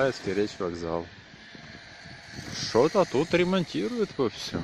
Николаевский речвокзал. Что-то тут ремонтируют вовсю.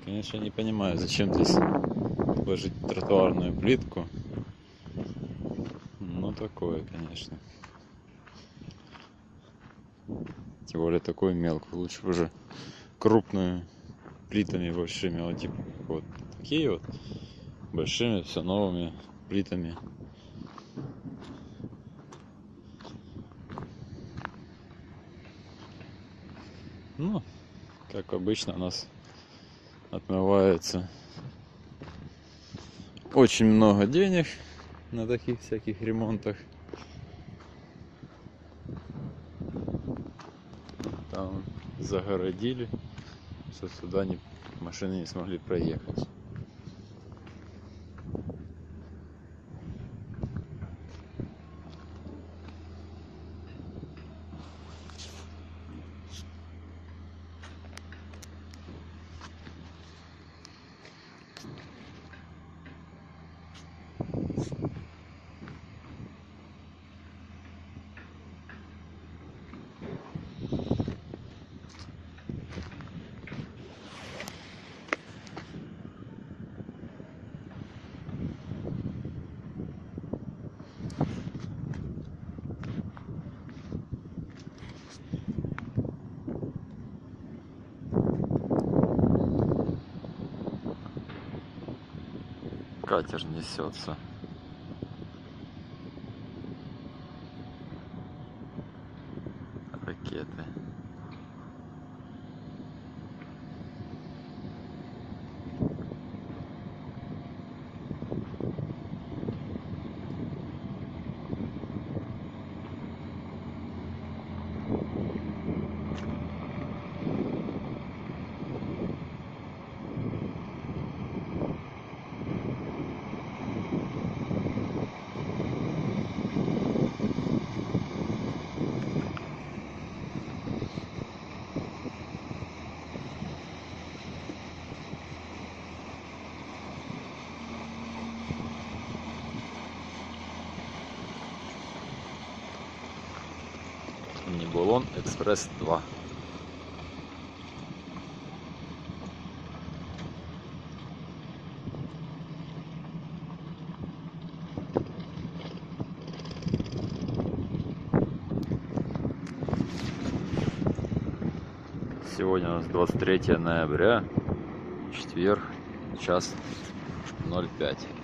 Конечно, не понимаю, зачем здесь положить тротуарную плитку. Ну, такое, конечно. Тем более такой мелкий. Лучше уже крупную плитами большими. Вот типа вот такие вот большими, все новыми плитами. Ну, как обычно у нас отмывается очень много денег на таких всяких ремонтах. Там загородили, что сюда машины не смогли проехать. Катер несется. Ракеты. Нибулон Экспресс 2. Сегодня у нас 23 ноября, четверг, час 05.